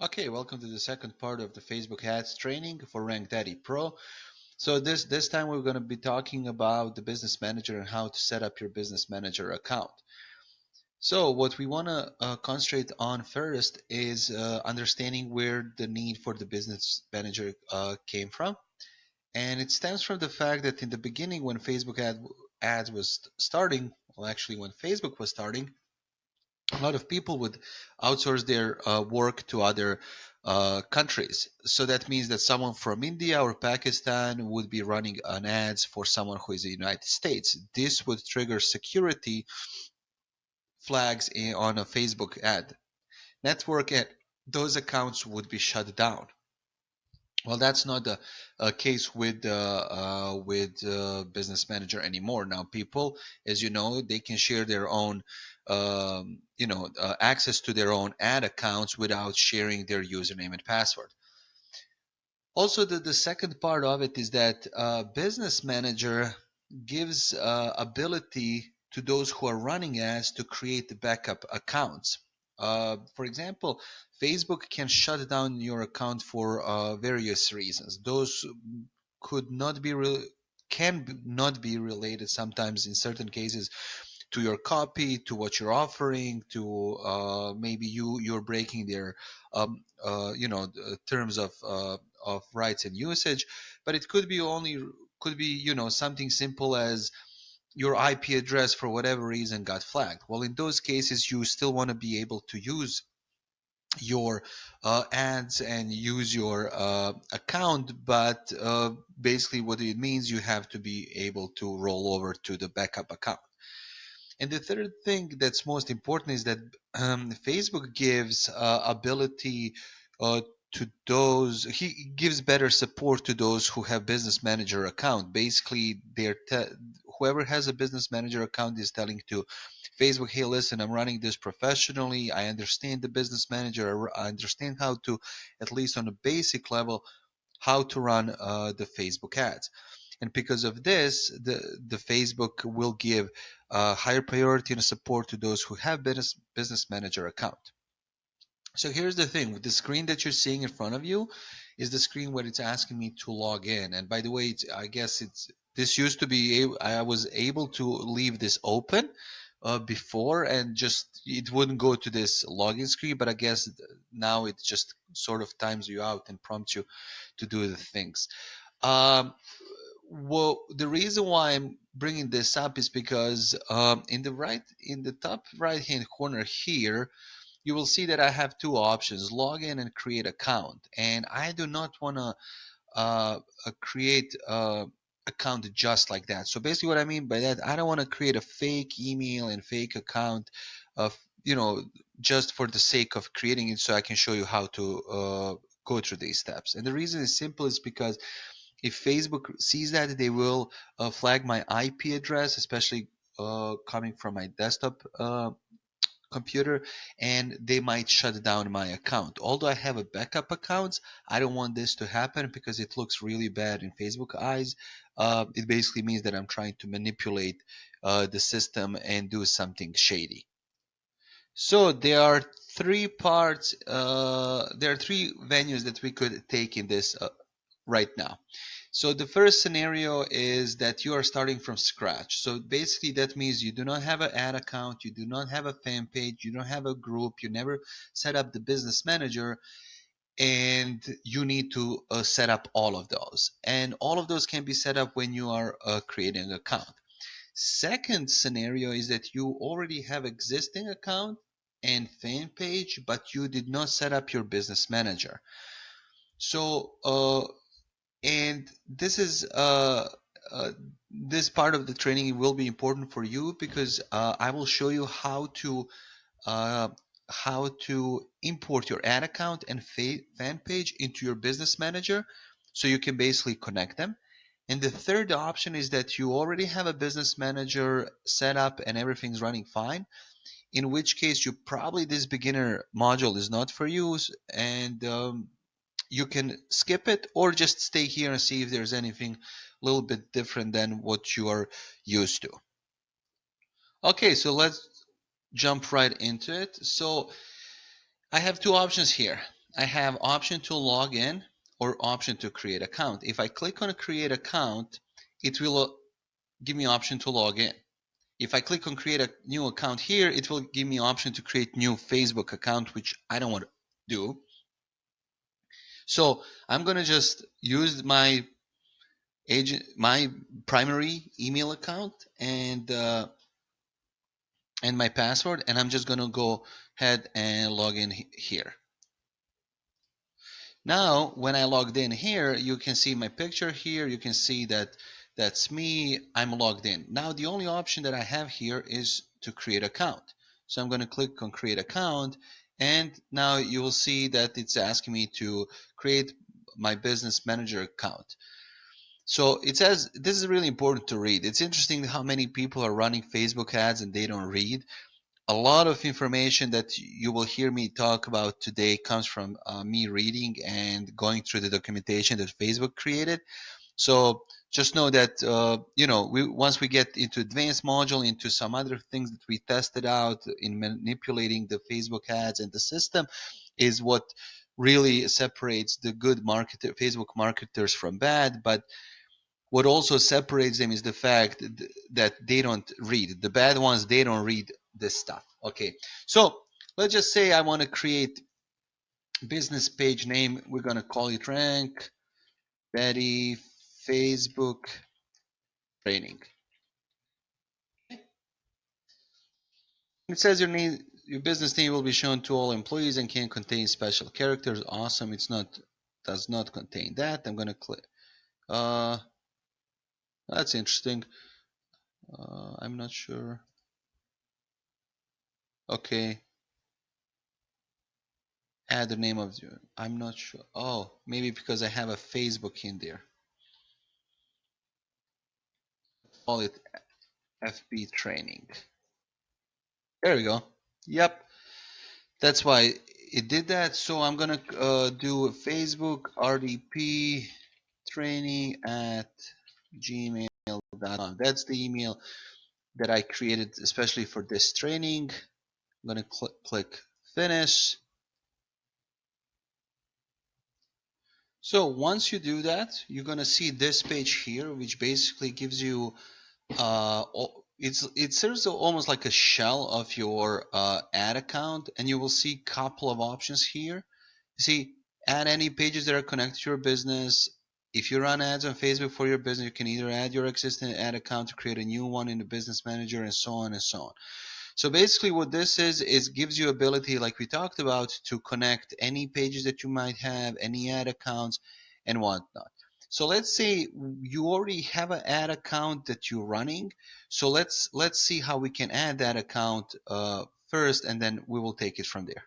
Okay, welcome to the second part of the Facebook ads training for RankDaddy Pro. So this time we're going to be talking about the business manager and how to set up your business manager account. So what we want to concentrate on first is understanding where the need for the business manager came from. And it stems from the fact that in the beginning when ads was starting, well actually when Facebook was starting, a lot of people would outsource their work to other countries. So that means that someone from India or Pakistan would be running an ads for someone who is in the United States. This would trigger security flags on a Facebook ad network, and those accounts would be shut down. Well, that's not the case with Business Manager anymore. Now, people, as you know, they can share their own, access to their own ad accounts without sharing their username and password. Also, the second part of it is that Business Manager gives ability to those who are running ads to create the backup accounts. For example, Facebook can shut down your account for various reasons. Those could not be not be related sometimes in certain cases to your copy, to what you're offering, to maybe you're breaking their terms of rights and usage. But it could be something simple as your IP address for whatever reason got flagged. Well, in those cases, you still want to be able to use your ads and use your account, but basically what it means, you have to be able to roll over to the backup account. And the third thing that's most important is that Facebook gives ability to those. He gives better support to those who have business manager account. Basically, whoever has a business manager account is telling to Facebook, "Hey, listen, I'm running this professionally. I understand the business manager. I understand how to, at least on a basic level, how to run the Facebook ads." And because of this, the Facebook will give higher priority and support to those who have business manager account. So here's the thing: with the screen that you're seeing in front of you is the screen where it's asking me to log in. And by the way, I guess it's this used to be I was able to leave this open before, and just it wouldn't go to this login screen. But I guess now it just sort of times you out and prompts you to do the things. Um, well, the reason why I'm bringing this up is because in the top right hand corner here, you will see that I have two options: log in and create account. And I do not want to create account just like that. So basically, what I mean by that, I don't want to create a fake email and fake account of just for the sake of creating it, so I can show you how to go through these steps. And the reason is simple: is because if Facebook sees that, they will flag my IP address, especially coming from my desktop computer, and they might shut down my account. Although I have a backup account, I don't want this to happen because it looks really bad in Facebook eyes. It basically means that I'm trying to manipulate the system and do something shady. So there are three parts. There are three venues that we could take in this right now. So the first scenario is that you are starting from scratch. So basically that means you do not have an ad account, you do not have a fan page, you don't have a group, you never set up the business manager, and you need to set up all of those. And all of those can be set up when you are creating an account. Second scenario is that you already have existing account and fan page, but you did not set up your business manager. So and this part of the training will be important for you because I will show you uh, how to import your ad account and fan page into your business manager, so you can basically connect them. And the third option is that you already have a business manager set up and everything's running fine, in which case you probably this beginner module is not for you, and you can skip it or just stay here and see if there's anything a little bit different than what you are used to. Okay, so let's jump right into it. So I have two options here. I have option to log in or option to create account. If I click on create account, it will give me option to log in. If I click on create a new account here, it will give me option to create new Facebook account, which I don't want to do. So I'm gonna just use my primary email account and my password, and I'm just gonna go ahead and log in here. Now, when I logged in here, you can see my picture here. You can see that that's me. I'm logged in. Now, the only option that I have here is to create account. So I'm going to click on create account, and now you will see that it's asking me to create my business manager account. So it says this is really important to read. It's interesting how many people are running Facebook ads and they don't read. A lot of information that you will hear me talk about today comes from me reading and going through the documentation that Facebook created. So just know that once we get into advanced module, into some other things that we tested out in manipulating the Facebook ads and the system, is what really separates the good marketer Facebook marketers from bad. But what also separates them is the fact that they don't read. The bad ones, they don't read this stuff. Okay, so let's just say I want to create business page name. We're going to call it Rank Daddy Facebook Training. It says your business name will be shown to all employees and can contain special characters. Awesome. It's not does not contain that. I'm going to click. Uh, that's interesting. I'm not sure. Okay. Add the name of you. I'm not sure. Oh, maybe because I have a Facebook in there. Call it FB training. There we go. Yep, that's why it did that. So I'm gonna do Facebook RDP training at gmail.com. That's the email that I created especially for this training. I'm gonna click finish. So once you do that, you're gonna see this page here, which basically gives you it serves almost like a shell of your ad account, and you will see a couple of options here. You see, add any pages that are connected to your business. If you run ads on Facebook for your business, you can either add your existing ad account to create a new one in the business manager, and so on and so on. So basically what this is gives you ability, like we talked about, to connect any pages that you might have, any ad accounts and whatnot. So let's say you already have an ad account that you're running. So let's see how we can add that account first, and then we will take it from there.